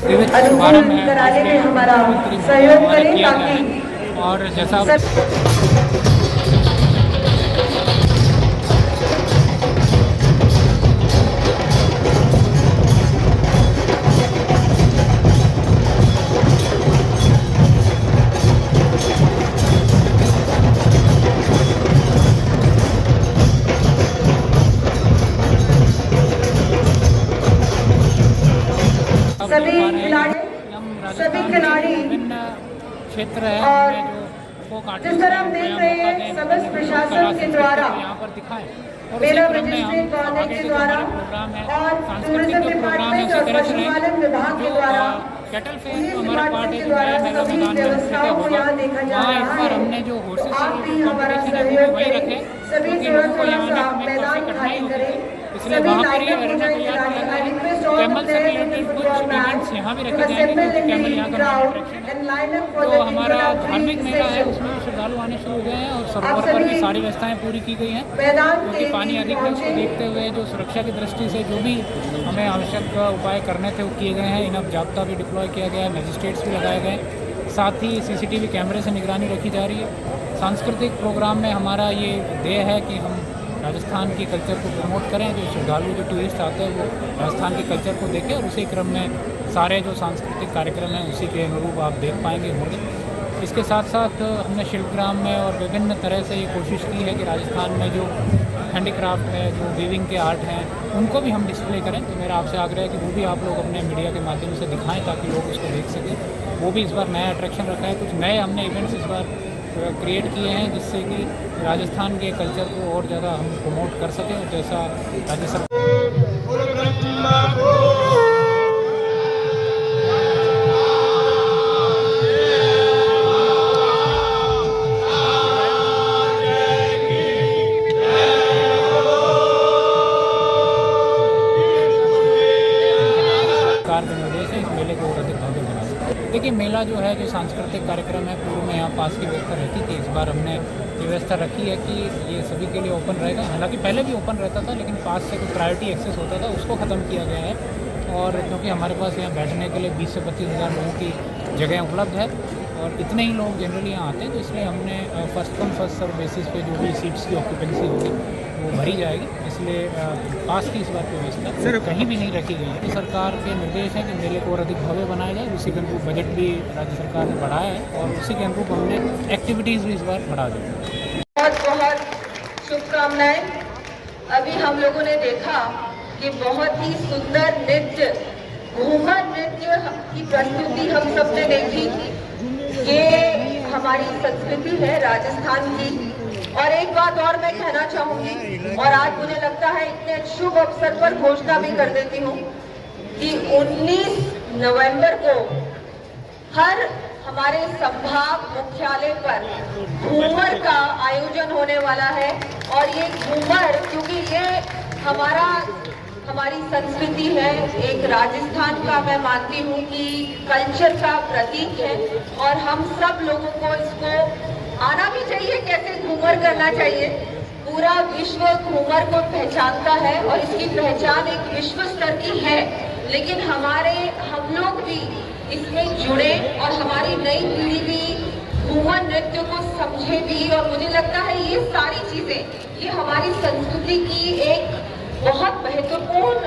अनुकूल कराने में हमारा सहयोग करें ताकि और जैसा सभी खिलाड़ी विभिन्न क्षेत्र है और जो जिस तरह हम देख रहे हैं समस्त प्रशासन के द्वारा यहाँ पर दिखाएं और मेला इसी क्रम में हम मजिस्ट्रेट कॉलेज आगे के जो द्वारा हमारे प्रोग्राम है और सांस्कृतिक टूरिज्म जो प्रोग्राम है डिपार्टमेंट उसी और तरह से पशुपालन विभाग के द्वारा कैटल फेयर पुलिस हमारा पार्ट डिपार्टमेंट है के जो द्वारा नया मेला सभी मैदान में व्यवस्थाओं को होगा यहाँ देखा जा वहाँ इस रहा बार है। हमने जो हॉर्सेस आप भी हमारा कॉम्पिटिशन है सहयोग वही करें, रखे सभी क्योंकि लोगों को थोड़ा यहाँ सा आने में काफ़ी मैदान कठिनाई खाली होती करें, है इसलिए सभी वहाँ पर ये लाइटअप हो अरेना जाए तैयार किया गया है। रिक्वेस्ट ऑल कैमल से रिलेटेड कुछ इवेंट्स यहाँ भी रखे जाएंगे क्योंकि कैमल यहाँ का मेन अट्रैक्शन है। तो हमारा धार्मिक मेला है उसमें भी श्रद्धालु आने शुरू हो गए हैं और सरोवर पर भी सारी व्यवस्थाएं पूरी की गई हैं क्योंकि पानी अधिक है उसको देखते हुए जो सुरक्षा की दृष्टि से जो भी हमें आवश्यक उपाय करने थे वो किए गए हैं। इनफ जाब्ता भी डिप्लॉय किया गया है, मजिस्ट्रेट्स भी लगाए गए हैं, साथ ही सीसीटीवी कैमरे से निगरानी रखी जा रही है। सांस्कृतिक प्रोग्राम में हमारा ये ध्येय है कि हम राजस्थान के कल्चर को प्रमोट करें, जो श्रद्धालु जो टूरिस्ट आते हैं वो राजस्थान के कल्चर को देखें और उसी क्रम में सारे जो सांस्कृतिक कार्यक्रम हैं उसी के अनुरूप आप देख पाएंगे होंगे। इसके साथ साथ हमने शिल्पग्राम में और विभिन्न तरह से ये कोशिश की है कि राजस्थान में जो हैंडीक्राफ्ट है, जो वीविंग के आर्ट हैं, उनको भी हम डिस्प्ले करें। तो मेरा आपसे आग्रह है कि वो भी आप लोग अपने मीडिया के माध्यम से दिखाएं ताकि लोग उसको देख सकें। वो भी इस बार नया अट्रैक्शन रखा है, कुछ नए हमने इवेंट्स इस बार क्रिएट किए हैं जिससे कि राजस्थान के कल्चर को और ज़्यादा हम प्रमोट कर सकें। और जैसा राज्य सरकार के निर्देश है इस मेले को और अधिक भव्य बना सकें। देखिए मेला जो है, जो सांस्कृतिक कार्यक्रम है, पूर्व में यहाँ पास की व्यवस्था रहती थी। इस बार हमने व्यवस्था रखी है कि ये सभी के लिए ओपन रहेगा। हालांकि पहले भी ओपन रहता था लेकिन पास से कोई प्रायोरिटी एक्सेस होता था, उसको ख़त्म किया गया है। और क्योंकि हमारे पास यहाँ बैठने के लिए 20 से 25 हज़ार लोगों की जगह उपलब्ध है और इतने ही लोग जनरली यहाँ आते हैं, तो इसलिए हमने first come first serve basis पे जो भी सीट्स की ऑक्यूपेंसी होगी वो भरी जाएगी। इसलिए पास की इस बात की व्यवस्था सिर्फ कहीं भी नहीं रखी गई है। तो सरकार के निर्देश हैं कि मेले को और अधिक भव्य बनाया जाए। उसी के अनुरूप बजट भी राज्य सरकार ने बढ़ाया है और उसी के अनुरूप हमने एक्टिविटीज़ भी इस बार बढ़ा दी। बहुत बहुत शुभकामनाएं। अभी हम लोगों ने देखा कि बहुत ही सुंदर नृत्य, घूमर नृत्य की प्रस्तुति हम सबने देखी। ये हमारी संस्कृति है राजस्थान की। और एक बात और मैं कहना चाहूंगी और आज मुझे लगता है इतने शुभ अवसर पर घोषणा भी कर देती हूँ कि 19 नवंबर को हर हमारे संभाग मुख्यालय पर घूमर का आयोजन होने वाला है। और ये घूमर, क्योंकि ये हमारी संस्कृति है, एक राजस्थान का मैं मानती हूँ कि कल्चर का प्रतीक है और हम सब लोगों को इसको आना भी चाहिए, कैसे घूमर करना चाहिए। पूरा विश्व घूमर को पहचानता है और इसकी पहचान एक विश्व स्तर की है, लेकिन हम लोग भी इसमें जुड़े और हमारी नई पीढ़ी भी घूमर नृत्य को समझे भी। और मुझे लगता है ये सारी चीजें, ये हमारी संस्कृति की एक बहुत महत्वपूर्ण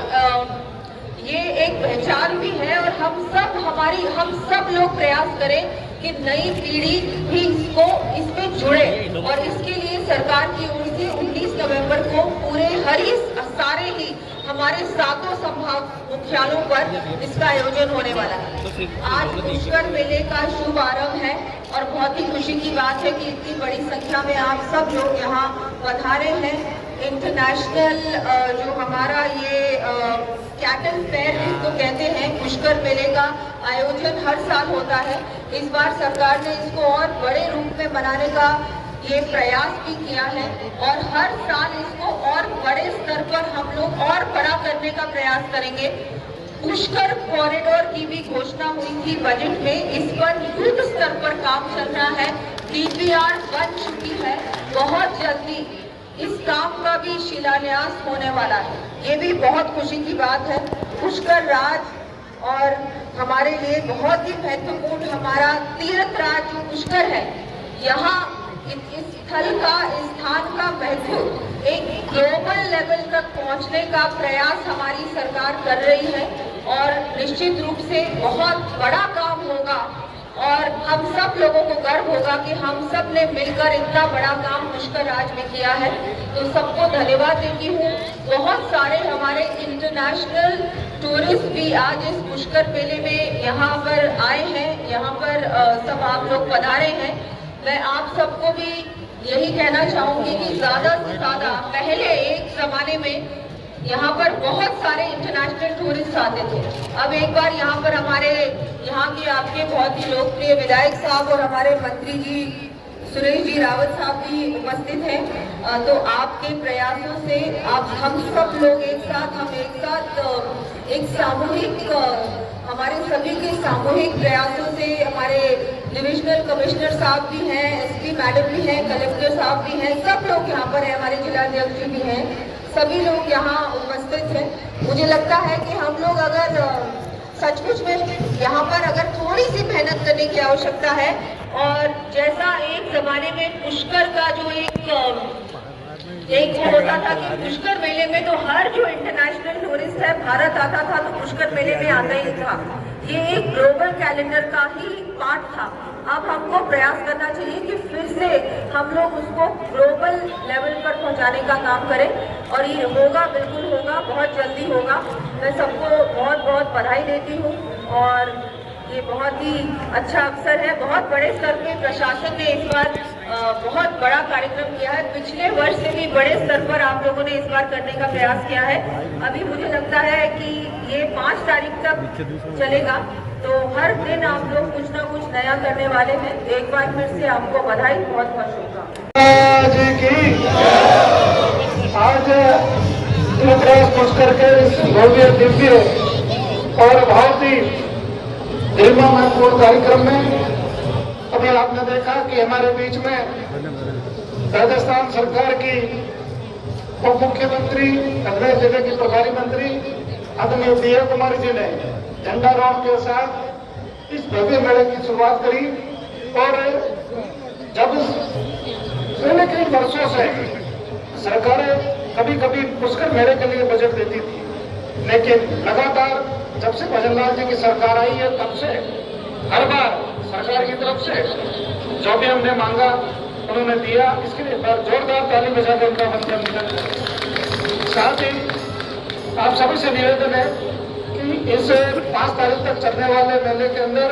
ये एक पहचान भी है। और हम सब लोग प्रयास करें कि नई पीढ़ी भी इसमें जुड़े। और इसके लिए सरकार की ओर से 19 नवंबर को पूरे सारे ही हमारे 7 संभाग मुख्यालयों पर इसका आयोजन होने वाला है। आज पुष्कर मेले का शुभ आरंभ है और बहुत ही खुशी की बात है कि इतनी बड़ी संख्या में आप सब लोग यहाँ पधारे हैं। इंटरनेशनल जो हमारा ये कैटल फेयर जिसको कहते हैं, पुष्कर मेले का आयोजन हर साल होता है। इस बार सरकार ने इसको और बड़े रूप में मनाने का ये प्रयास भी किया है और हर साल इसको और बड़े स्तर पर हम लोग और बड़ा करने का प्रयास करेंगे। पुष्कर कॉरिडोर की भी घोषणा हुई थी बजट में, इस पर युद्ध स्तर पर काम चल रहा है। DPR बन चुकी है, बहुत जल्दी इस काम का भी शिलान्यास होने वाला है। ये भी बहुत खुशी की बात है। पुष्कर राज और हमारे लिए बहुत ही महत्वपूर्ण हमारा तीर्थ राज जो पुष्कर है, यहाँ इस स्थल का, इस स्थान का महत्व एक ग्लोबल लेवल तक पहुंचने का प्रयास हमारी सरकार कर रही है और निश्चित रूप से बहुत बड़ा काम होगा और हम सब लोगों को गर्व होगा कि हम सब ने मिलकर इतना बड़ा काम पुष्कर राज में किया है। तो सबको धन्यवाद देती हूँ। बहुत सारे हमारे इंटरनेशनल टूरिस्ट भी आज इस पुष्कर मेले में यहाँ पर आए हैं, यहाँ पर सब आप लोग पधारे हैं। मैं आप सबको भी यही कहना चाहूंगी कि ज्यादा से ज्यादा, पहले एक जमाने में यहाँ पर बहुत सारे इंटरनेशनल टूरिस्ट आते थे। अब एक बार यहाँ पर हमारे यहाँ के आपके बहुत ही लोकप्रिय विधायक साहब और हमारे मंत्री जी सुरेश जी रावत साहब भी उपस्थित हैं। तो आपके प्रयासों से आप हम सब लोग एक साथ एक सामूहिक, हमारे सभी के सामूहिक प्रयासों से, हमारे डिविजनल कमिश्नर साहब भी हैं, एसपी मैडम भी हैं, कलेक्टर साहब भी हैं, सब लोग यहाँ पर हैं, हमारे जिलाध्यक्ष जी भी हैं, सभी लोग यहाँ उपस्थित हैं। मुझे लगता है कि हम लोग अगर सचमुच में यहाँ पर अगर थोड़ी सी मेहनत करने की आवश्यकता है और जैसा एक जमाने में पुष्कर का जो एक होता था कि पुष्कर मेले में तो हर जो इंटरनेशनल टूरिस्ट है भारत आता था तो पुष्कर मेले में आता ही था, ये एक ग्लोबल कैलेंडर का ही पार्ट था। अब हमको प्रयास करना चाहिए कि फिर से हम लोग उसको ग्लोबल लेवल पर पहुंचाने का काम करें और ये होगा, बिल्कुल होगा, बहुत जल्दी होगा। मैं सबको बहुत बहुत बधाई देती हूँ और ये बहुत ही अच्छा अवसर है। बहुत बड़े स्तर पे प्रशासन ने इस बार बहुत बड़ा कार्यक्रम किया है। पिछले वर्ष से भी बड़े स्तर पर आप लोगों ने इस बार करने का प्रयास किया है। अभी मुझे लगता है कि ये 5 तारीख तक चलेगा, तो हर दिन आप लोग कुछ ना कुछ नया करने वाले हैं। एक बार फिर से आपको बधाई, बहुत बहुत शुभकामनाएं। आज तीर्थराज पुष्कर के इस भव्य, दिव्य और बहुत ही गरिमा महत्वपूर्ण कार्यक्रम में अभी आपने देखा कि हमारे बीच में राजस्थान सरकार की उप मुख्यमंत्री, अजमेर जिले की प्रभारी मंत्री आदरणीय दिया कुमारी जी ने झंडारोहण के साथ इस भव्य मेले की शुरुआत करी। और जब पहले कई वर्षों से सरकारें कभी कभी पुष्कर मेले के लिए बजट देती थी, लेकिन लगातार जब से भजनलाल जी की सरकार आई है तब से हर बार सरकार की तरफ से जो भी हमने मांगा उन्होंने दिया। इसके लिए जोरदार ताली बजाकर उनका अभिनंदन। साथ ही आप सभी से निवेदन है कि इस 5 तारीख तक चलने वाले मेले के अंदर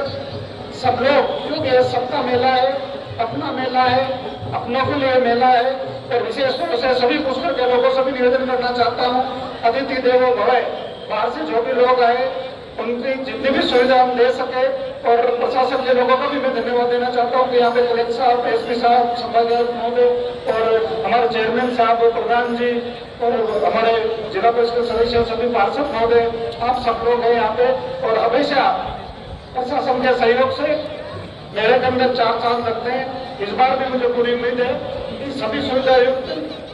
सब लोग, क्योंकि ये सबका मेला है, अपना मेला है, अपनों के लिए मेला है, और विशेष रूप से सभी पुष्कर के लोगों से भी निवेदन करना चाहता हूँ, अतिथि देवो भव, बाहर से जो भी लोग आए उनकी जितनी भी सुविधा हम दे सके। और प्रशासन के लोगों का भी मैं धन्यवाद देना चाहता हूँ कि यहाँ पे कलेक्टर साहब, एसपी साहब, संभागायुक्त महोदय और हमारे चेयरमैन साहब, प्रधान जी और हमारे जिला परिषद सदस्य, सभी पार्षद महोदय, आप सब लोग हैं यहाँ पे। और हमेशा प्रशासन के सहयोग से मेले के अंदर 4 साल लगते हैं। इस बार भी मुझे पूरी उम्मीद है कि सभी सुविधा युक्त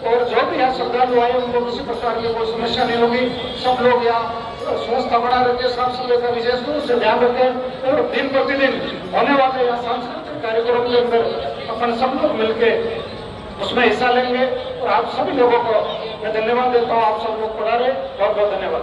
और जो भी यहाँ श्रद्धालु आए उनको किसी प्रकार की कोई समस्या नहीं होगी। सब लोग यहाँ व्यवस्था बना रखे, साफ सफाई का विशेष रूप से ध्यान रखें और दिन प्रतिदिन होने वाले यहाँ सांस्कृतिक कार्यक्रम के अंदर अपन सब लोग मिलके उसमें हिस्सा लेंगे। और आप सभी लोगों को मैं धन्यवाद देता हूँ। आप सब लोग पधारे, बहुत बहुत धन्यवाद।